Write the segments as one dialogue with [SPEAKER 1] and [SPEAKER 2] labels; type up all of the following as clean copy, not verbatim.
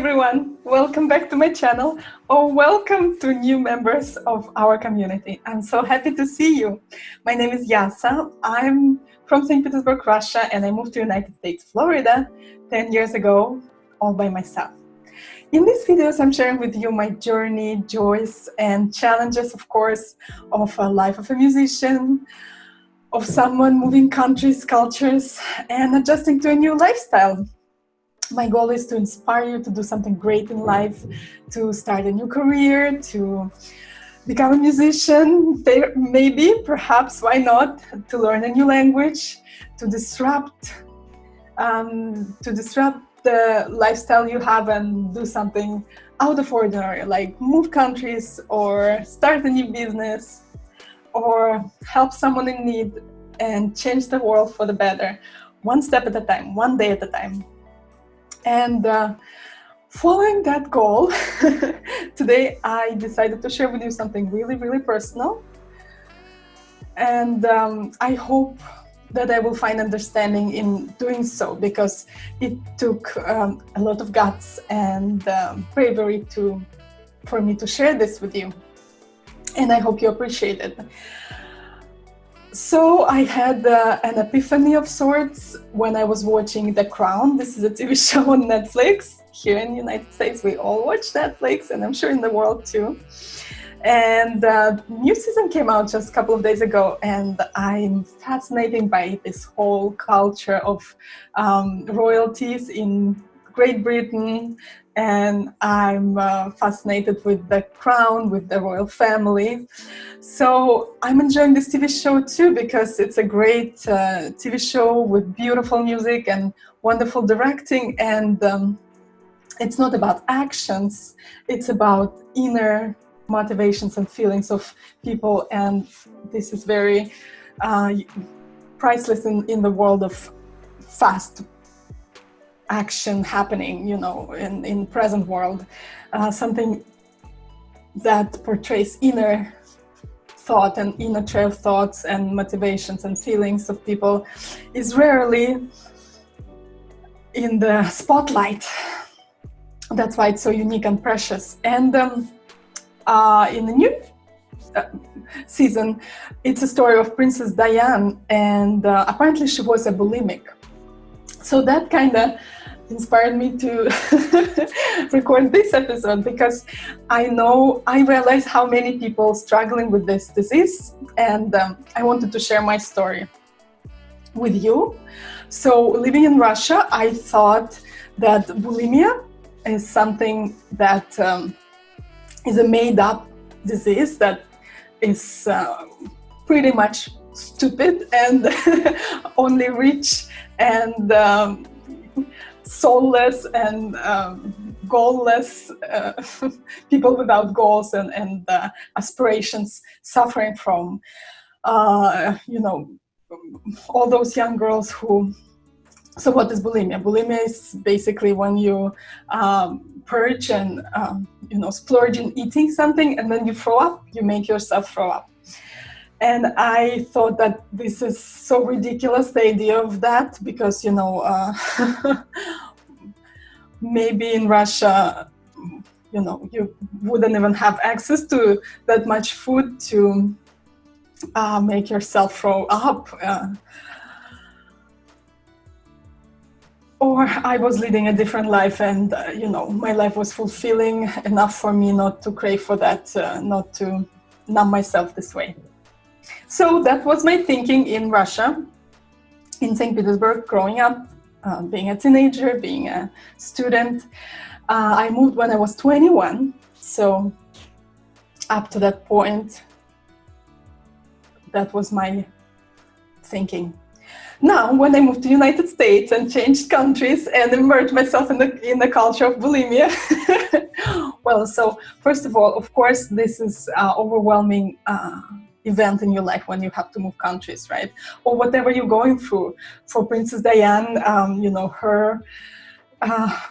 [SPEAKER 1] everyone, welcome back to my channel, or welcome to new members of our community. I'm so happy to see you. My name is Yasa. I'm from Saint Petersburg, Russia, and I moved to United States, Florida 10 years ago, all by myself. In these videos, I'm sharing with you my journey, joys, and challenges, of course, of a life of a musician, of someone moving countries, cultures, and adjusting to a new lifestyle. My goal is to inspire you to do something great in life, to start a new career, to become a musician, maybe, perhaps, why not, to learn a new language, to disrupt the lifestyle you have and do something out of ordinary, like move countries or start a new business or help someone in need and change the world for the better, one step at a time, one day at a time. And following that goal, today I decided to share with you something really, really personal. And I hope that I will find understanding in doing so, because it took a lot of guts and bravery for me to share this with you. And I hope you appreciate it. So I had an epiphany of sorts when I was watching The Crown. This is a TV show on Netflix. Here in the United States, we all watch Netflix, and I'm sure in the world too. And new season came out just a couple of days ago, and I'm fascinated by this whole culture of royalties in Great Britain, and I'm fascinated with the crown, with the royal family. So I'm enjoying this TV show too, because it's a great TV show with beautiful music and wonderful directing, and it's not about actions, it's about inner motivations and feelings of people, and this is very priceless in the world of fast action happening, you know, in present world. Something that portrays inner thought and inner trail of thoughts and motivations and feelings of people is rarely in the spotlight. That's why it's so unique and precious. And in the new season, it's a story of Princess Diana, and apparently she was a bulimic. So that kind of inspired me to record this episode, because I realize how many people struggling with this disease, and I wanted to share my story with you. So living in Russia, I thought that bulimia is something that is a made-up disease that is pretty much stupid and only rich and soulless and goalless people without goals and aspirations suffering from, you know, all those young girls who... So what is bulimia? Bulimia is basically when you purge and, you know, splurge in eating something, and then you throw up, you make yourself throw up. And I thought that this is so ridiculous, the idea of that, because, you know, maybe in Russia, you know, you wouldn't even have access to that much food to make yourself throw up. Or I was leading a different life, and, you know, my life was fulfilling enough for me not to crave for that, not to numb myself this way. So that was my thinking in Russia, in Saint Petersburg, growing up, being a teenager, being a student. I moved when I was 21, so up to that point, that was my thinking. Now, when I moved to the United States and changed countries and immersed myself in the culture of bulimia, well, so first of all, of course, this is an overwhelming event in your life when you have to move countries, right? Or whatever you're going through. For Princess Diana, you know, her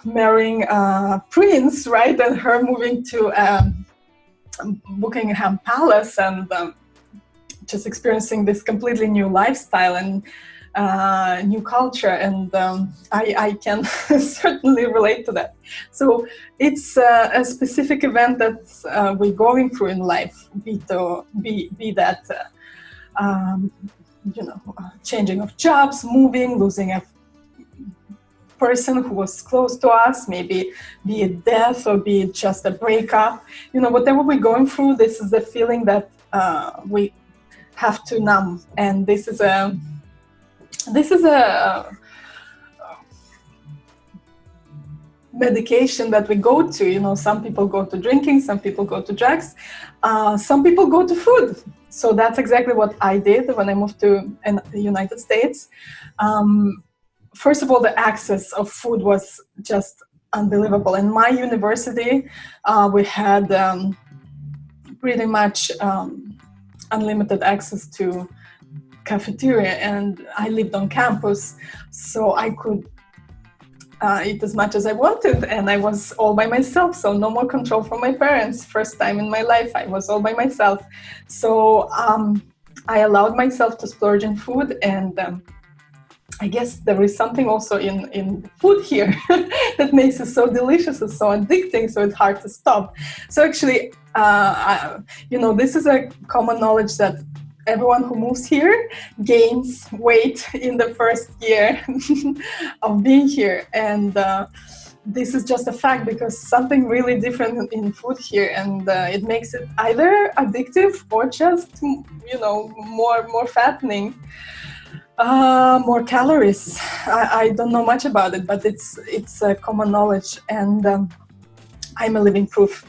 [SPEAKER 1] marrying a prince, right? And her moving to Buckingham Palace and just experiencing this completely new lifestyle and new culture, and I can certainly relate to that. So it's a specific event that we're going through in life, be that changing of jobs, moving, losing a person who was close to us, maybe be it death or be it just a breakup. Whatever we're going through, this is the feeling that we have to numb, and this is a medication that we go to. Some people go to drinking, some people go to drugs, some people go to food. So that's exactly what I did when I moved to the United States. First of all, the access of food was just unbelievable. In my university, we had pretty much unlimited access to cafeteria, and I lived on campus, so I could eat as much as I wanted, and I was all by myself, so no more control from my parents. First time in my life, I was all by myself. So I allowed myself to splurge in food, and I guess there is something also in food here that makes it so delicious and so addicting, so it's hard to stop. So actually, this is a common knowledge that everyone who moves here gains weight in the first year of being here. And this is just a fact, because something really different in food here, and it makes it either addictive or just, more fattening. More calories. I don't know much about it, but it's common knowledge, and I'm a living proof.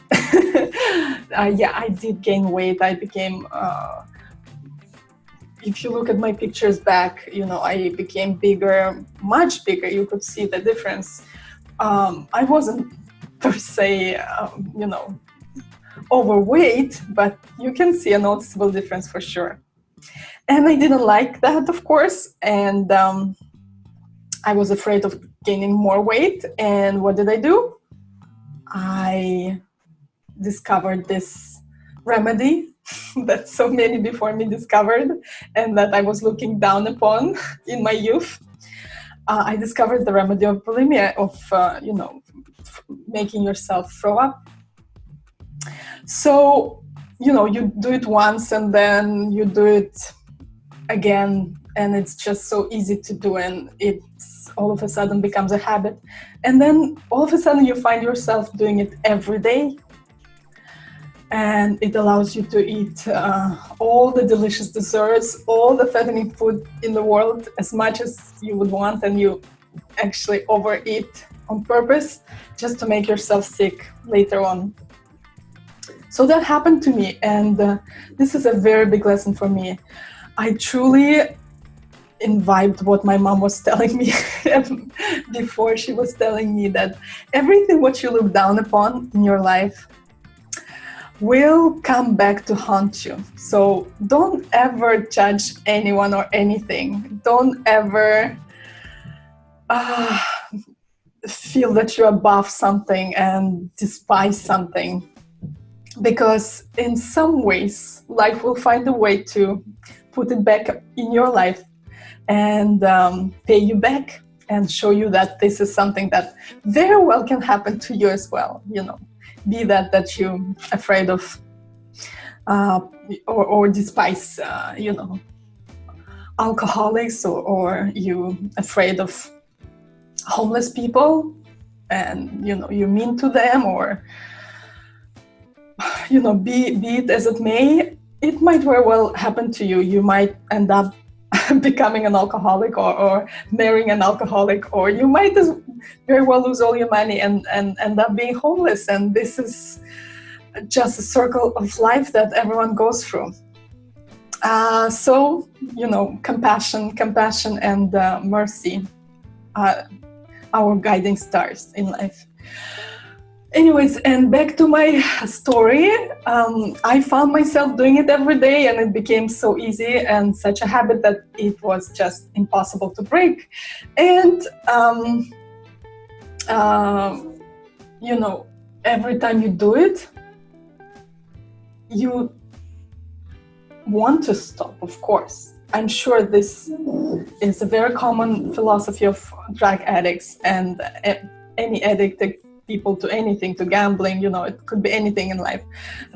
[SPEAKER 1] I did gain weight. I became, if you look at my pictures back, I became bigger, much bigger. You could see the difference. I wasn't per se, overweight, but you can see a noticeable difference for sure. And I didn't like that, of course, and I was afraid of gaining more weight. And what did I do? I discovered this remedy that so many before me discovered, and that I was looking down upon in my youth. I discovered the remedy of bulimia, of making yourself throw up. So, you do it once, and then you do it again, and it's just so easy to do, and it's all of a sudden becomes a habit. And then all of a sudden you find yourself doing it every day, and it allows you to eat all the delicious desserts, all the fattening food in the world, as much as you would want, and you actually overeat on purpose just to make yourself sick later on. So that happened to me, and this is a very big lesson for me. I truly imbibed what my mom was telling me before. She was telling me that everything what you look down upon in your life will come back to haunt you. So don't ever judge anyone or anything. Don't ever feel that you're above something and despise something. Because in some ways, life will find a way to put it back in your life and pay you back and show you that this is something that very well can happen to you as well. Be that you're afraid of or despise, alcoholics, or you afraid of homeless people, and you're mean to them, or be it as it may, it might very well happen to you. You might end up becoming an alcoholic, or marrying an alcoholic, or you might very well lose all your money and end up being homeless. And this is just a circle of life that everyone goes through. So, compassion and mercy are our guiding stars in life. Anyways, and back to my story, I found myself doing it every day, and it became so easy and such a habit that it was just impossible to break. And, every time you do it, you want to stop, of course. I'm sure this is a very common philosophy of drug addicts and any addicted people to anything, to gambling, it could be anything in life,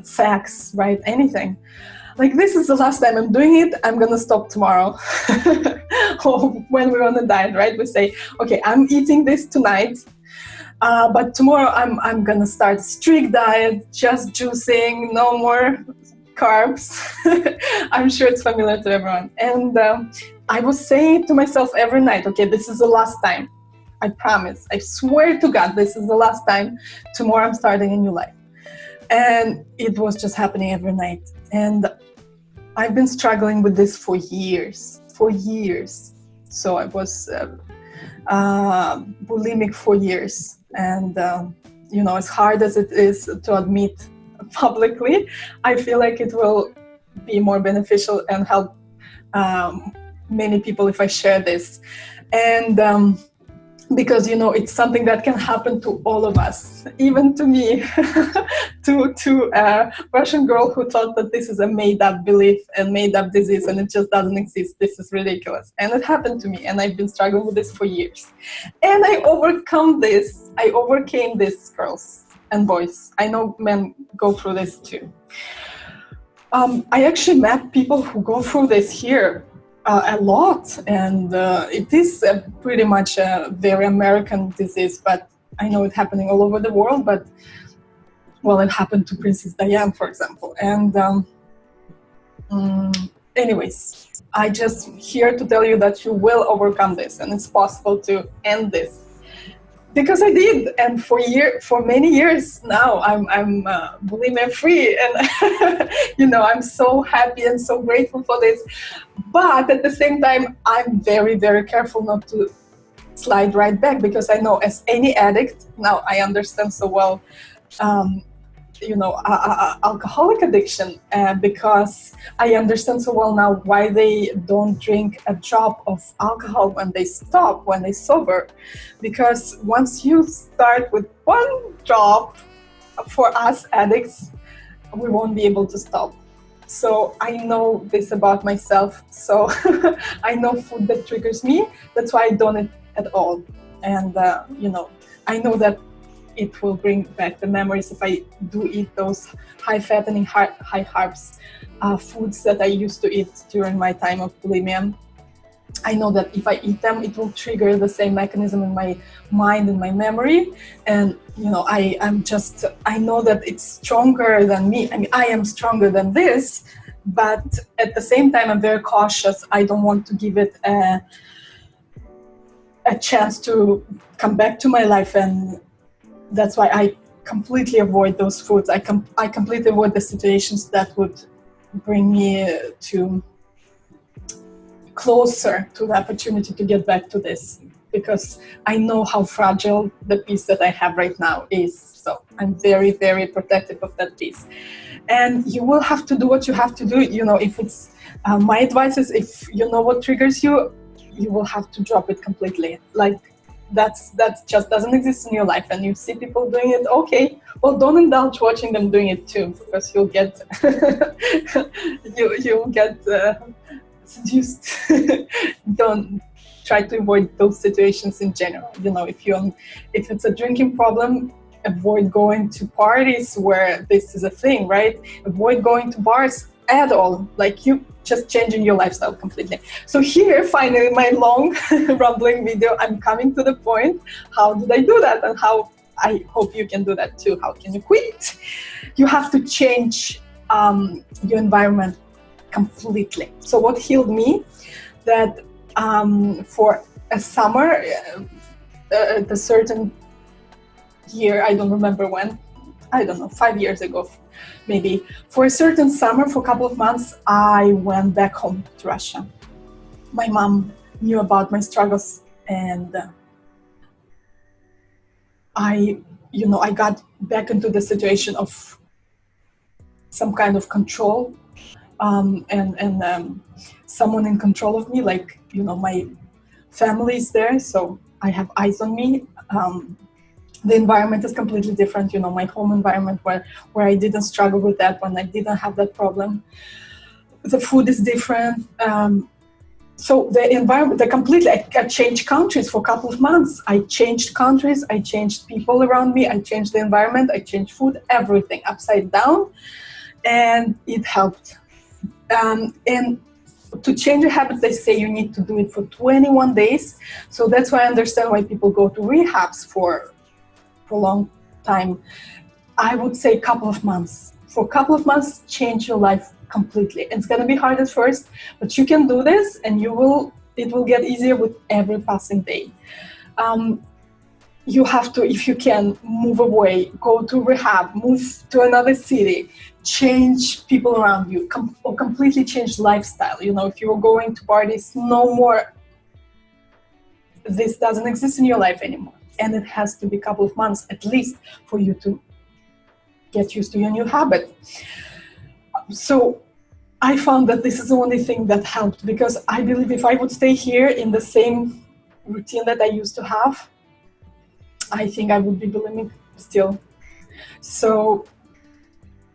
[SPEAKER 1] sex, right? Anything. Like, this is the last time I'm doing it, I'm gonna stop tomorrow. Or when we're on a diet, right? We say, okay, I'm eating this tonight, but tomorrow I'm gonna start a strict diet, just juicing, no more carbs. I'm sure it's familiar to everyone. And I was saying to myself every night, okay, this is the last time. I promise, I swear to God, this is the last time. Tomorrow I'm starting a new life. And it was just happening every night. And I've been struggling with this for years. So I was bulimic for years. And, as hard as it is to admit publicly, I feel like it will be more beneficial and help many people if I share this. And because it's something that can happen to all of us, even to me, to a Russian girl who thought that this is a made-up belief and made-up disease and it just doesn't exist. This is ridiculous. And it happened to me, and I've been struggling with this for years. And I overcame this, girls and boys. I know men go through this too. I actually met people who go through this here a lot, and it is pretty much a very American disease, but I know it's happening all over the world. But well, it happened to Princess Diana, for example. And anyways, I just here to tell you that you will overcome this, and it's possible to end this. Because I did, and for many years now, I'm bulimia free, and I'm so happy and so grateful for this. But at the same time, I'm very, very careful not to slide right back, because I know, as any addict now, I understand so well, alcoholic addiction, because I understand so well now why they don't drink a drop of alcohol when they sober. Because once you start with one drop, for us addicts, we won't be able to stop. So I know this about myself. So I know food that triggers me. That's why I don't eat at all. And I know that it will bring back the memories if I do eat those high fattening, high carbs foods that I used to eat during my time of bulimia. I know that if I eat them, it will trigger the same mechanism in my mind and my memory. And I know that it's stronger than me. I mean, I am stronger than this, but at the same time, I'm very cautious. I don't want to give it a chance to come back to my life, and that's why I completely avoid those foods. I completely avoid the situations that would bring me to closer to the opportunity to get back to this, because I know how fragile the piece that I have right now is. So I'm very, very protective of that piece. And you will have to do what you have to do. If it's my advice is, if you know what triggers you, you will have to drop it completely. Like, that just doesn't exist in your life, and you see people doing it, okay, well, don't indulge watching them doing it too, because you'll get you'll get seduced. Don't try to avoid those situations in general. If it's a drinking problem, avoid going to parties where this is a thing, right? Avoid going to bars at all. Like, you just changing your lifestyle completely. So here, finally, my long rambling video, I'm coming to the point. How did I do that? And how I hope you can do that too. How can you quit? You have to change your environment completely. So what healed me, that for a summer, a certain year, I don't remember when, 5 years ago, maybe, for a certain summer, for a couple of months, I went back home to Russia. My mom knew about my struggles, and I got back into the situation of some kind of control, and someone in control of me, like, my family is there, so I have eyes on me. The environment is completely different, my home environment, where I didn't struggle with that, when I didn't have that problem. The food is different. So the environment, I changed countries for a couple of months. I changed countries, I changed people around me, I changed the environment, I changed food, everything upside down, and it helped. And to change a habit, they say you need to do it for 21 days. So that's why I understand why people go to rehabs for a long time. I would say a couple of months. For a couple of months, change your life completely. It's going to be hard at first, but you can do this, and it will get easier with every passing day. You have to, if you can, move away, go to rehab, move to another city, change people around you, or completely change lifestyle. If you're going to parties, no more. This doesn't exist in your life anymore. And it has to be a couple of months at least for you to get used to your new habit. So I found that this is the only thing that helped, because I believe if I would stay here in the same routine that I used to have, I think I would be bulimic still. So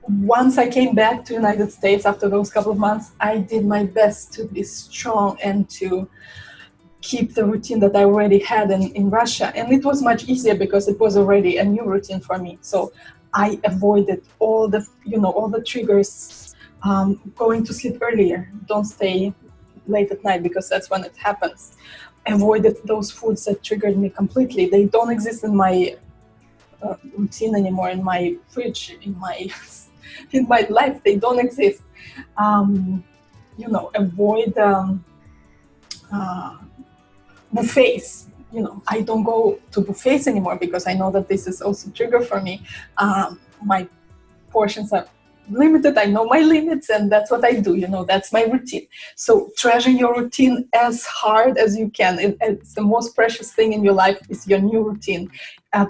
[SPEAKER 1] once I came back to United States after those couple of months, I did my best to be strong and to keep the routine that I already had in Russia. And it was much easier because it was already a new routine for me. So I avoided all the triggers, going to sleep earlier, don't stay late at night because that's when it happens. Avoided those foods that triggered me completely. They don't exist in my routine anymore, in my fridge, in my life. They don't exist. Avoid buffets. I don't go to buffets anymore because I know that this is also trigger for me. My portions are limited. I know my limits, and that's what I do. That's my routine. So treasure your routine as hard as you can. It's the most precious thing in your life is your new routine.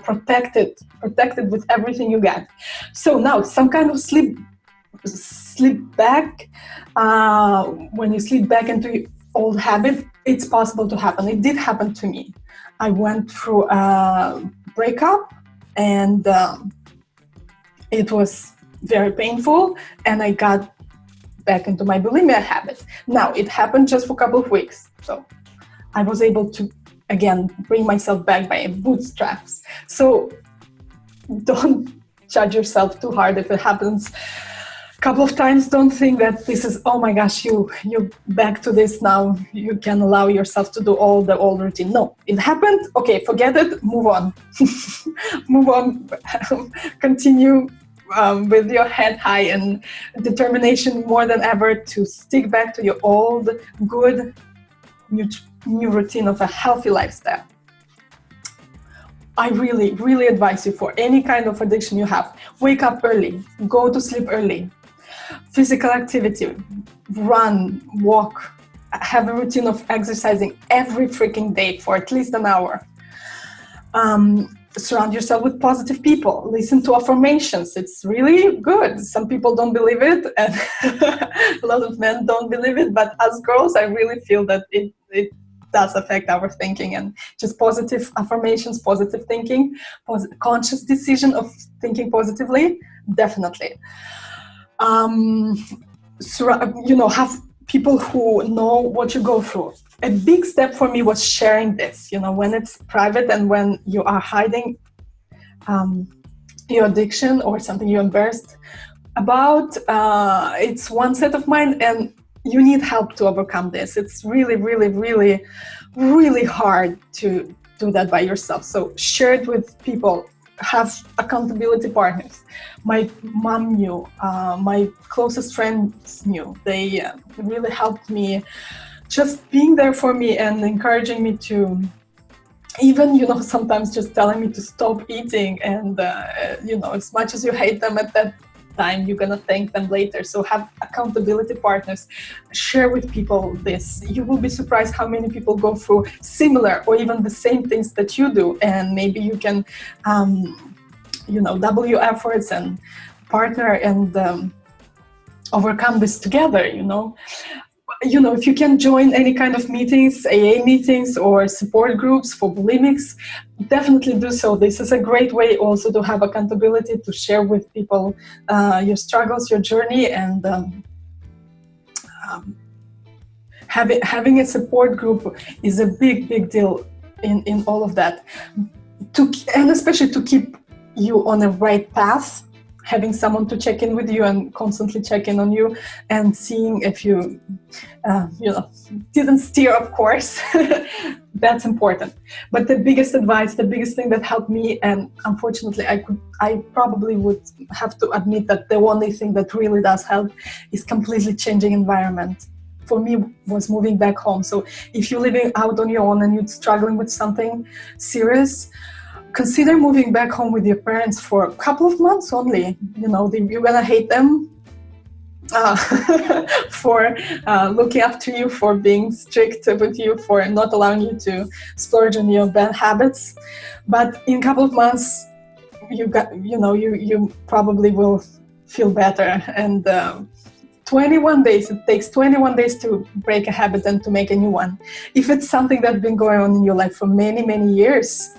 [SPEAKER 1] Protect it with everything you got. So now some kind of sleep back. When you sleep back into your old habit, it's possible to happen. It did happen to me. I went through a breakup, and it was very painful, and I got back into my bulimia habit. Now, it happened just for a couple of weeks, so I was able to, again, bring myself back by bootstraps. So don't judge yourself too hard if it happens a couple of times. Don't think that this is, oh my gosh, you're back to this now, you can allow yourself to do all the old routine. No, it happened, okay, forget it, move on. Move on, continue with your head high and determination more than ever to stick back to your old, good, new routine of a healthy lifestyle. I really, really advise you, for any kind of addiction you have, wake up early, go to sleep early. Physical activity, run, walk, have a routine of exercising every freaking day for at least an hour. Surround yourself with positive people. Listen to affirmations. It's really good. Some people don't believe it, and a lot of men don't believe it, but as girls, I really feel that it does affect our thinking, and just positive affirmations, positive thinking, conscious decision of thinking positively, definitely. Have people who know what you go through. A big step for me was sharing this, when it's private and when you are hiding your addiction or something you're embarrassed about. It's one set of mind, and you need help to overcome this. It's really, really, really, really hard to do that by yourself. So share it with people. Have accountability partners. My mom knew, my closest friends knew. They really helped me, just being there for me and encouraging me to, even, sometimes just telling me to stop eating. And, as much as you hate them at that time, you're going to thank them later. So have accountability partners. Share with people this. You will be surprised how many people go through similar or even the same things that you do. And maybe you can, double your efforts and partner and overcome this together, if you can join any kind of meetings, AA meetings or support groups for bulimics, definitely do so. This is a great way also to have accountability, to share with people your struggles, your journey, and Having a support group is a big deal in all of that. And especially to keep you on the right path, having someone to check in with you and constantly check in on you and seeing if you, didn't steer, of course. That's important. But the biggest advice, the biggest thing that helped me, and unfortunately I probably would have to admit that the only thing that really does help is completely changing environment. For me, was moving back home. So if you're living out on your own and you're struggling with something serious, consider moving back home with your parents for a couple of months only. You're gonna hate them for looking after you, for being strict with you, for not allowing you to splurge on your bad habits. But in a couple of months, you probably will feel better. And 21 days, it takes 21 days to break a habit and to make a new one. If it's something that's been going on in your life for many years,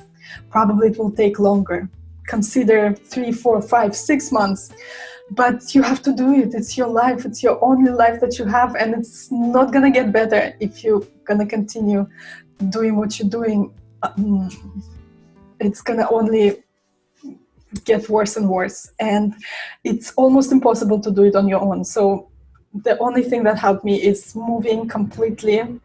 [SPEAKER 1] probably it will take longer. Consider 3, 4, 5, 6 months. But you have to do it. It's your life. It's your only life that you have. And it's not going to get better if you're going to continue doing what you're doing. It's going to only get worse and worse. And it's almost impossible to do it on your own. So the only thing that helped me is moving completely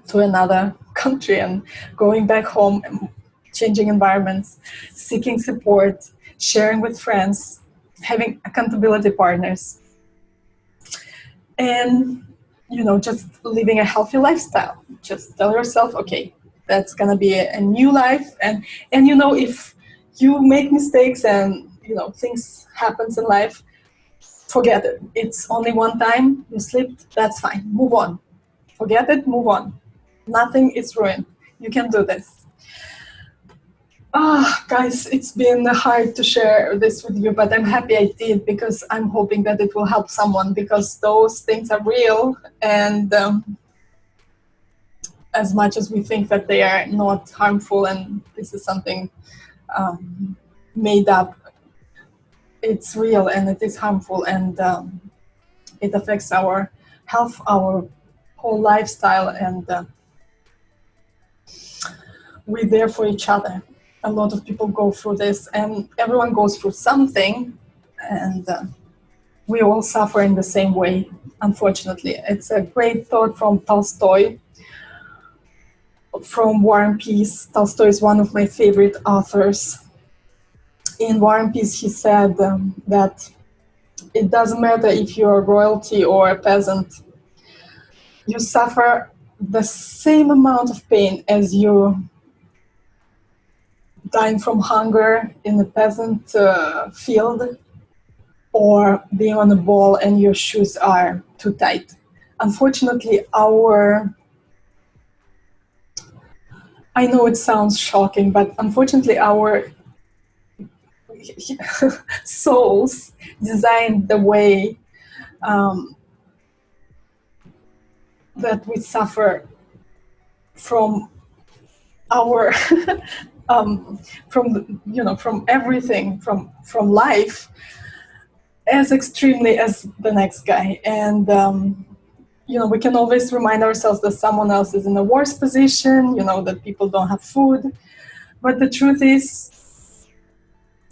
[SPEAKER 1] to another country and going back home, and changing environments, seeking support, sharing with friends, having accountability partners, and just living a healthy lifestyle. Just tell yourself, okay, that's gonna be a new life, and if you make mistakes and things happens in life, forget it. It's only one time. You slipped, that's fine. Move on. Forget it, move on. Nothing is ruined. You can do this. Guys, it's been hard to share this with you, but I'm happy I did, because I'm hoping that it will help someone, because those things are real, and as much as we think that they are not harmful and this is something made up, it's real and it is harmful, and it affects our health, our whole lifestyle, and we're there for each other. A lot of people go through this, and everyone goes through something, and we all suffer in the same way, unfortunately. It's a great thought from Tolstoy, from War and Peace. Tolstoy is one of my favorite authors. In War and Peace, he said that it doesn't matter if you're royalty or a peasant, you suffer the same amount of pain as you dying from hunger in the peasant field, or being on a ball and your shoes are too tight. Unfortunately, I know it sounds shocking, but unfortunately our souls designed the way that we suffer from our from everything, from life, as extremely as the next guy. And we can always remind ourselves that someone else is in a worse position, that people don't have food, but the truth is,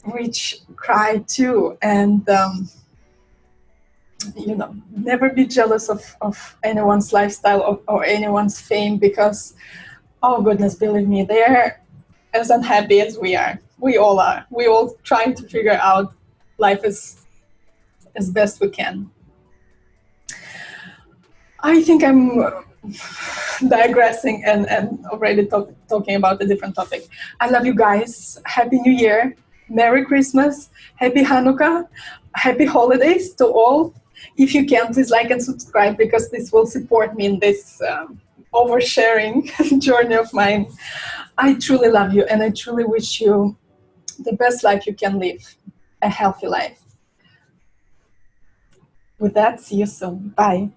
[SPEAKER 1] rich cry too. And never be jealous of anyone's lifestyle or anyone's fame, because, oh goodness, believe me, they're as unhappy as we are. We all are. We all trying to figure out life as best we can. I think I'm digressing and already talking about a different topic. I love you guys. Happy New Year. Merry Christmas. Happy Hanukkah. Happy holidays to all. If you can, please like and subscribe, because this will support me in this oversharing journey of mine. I truly love you, and I truly wish you the best life you can live, a healthy life. With that, see you soon. Bye.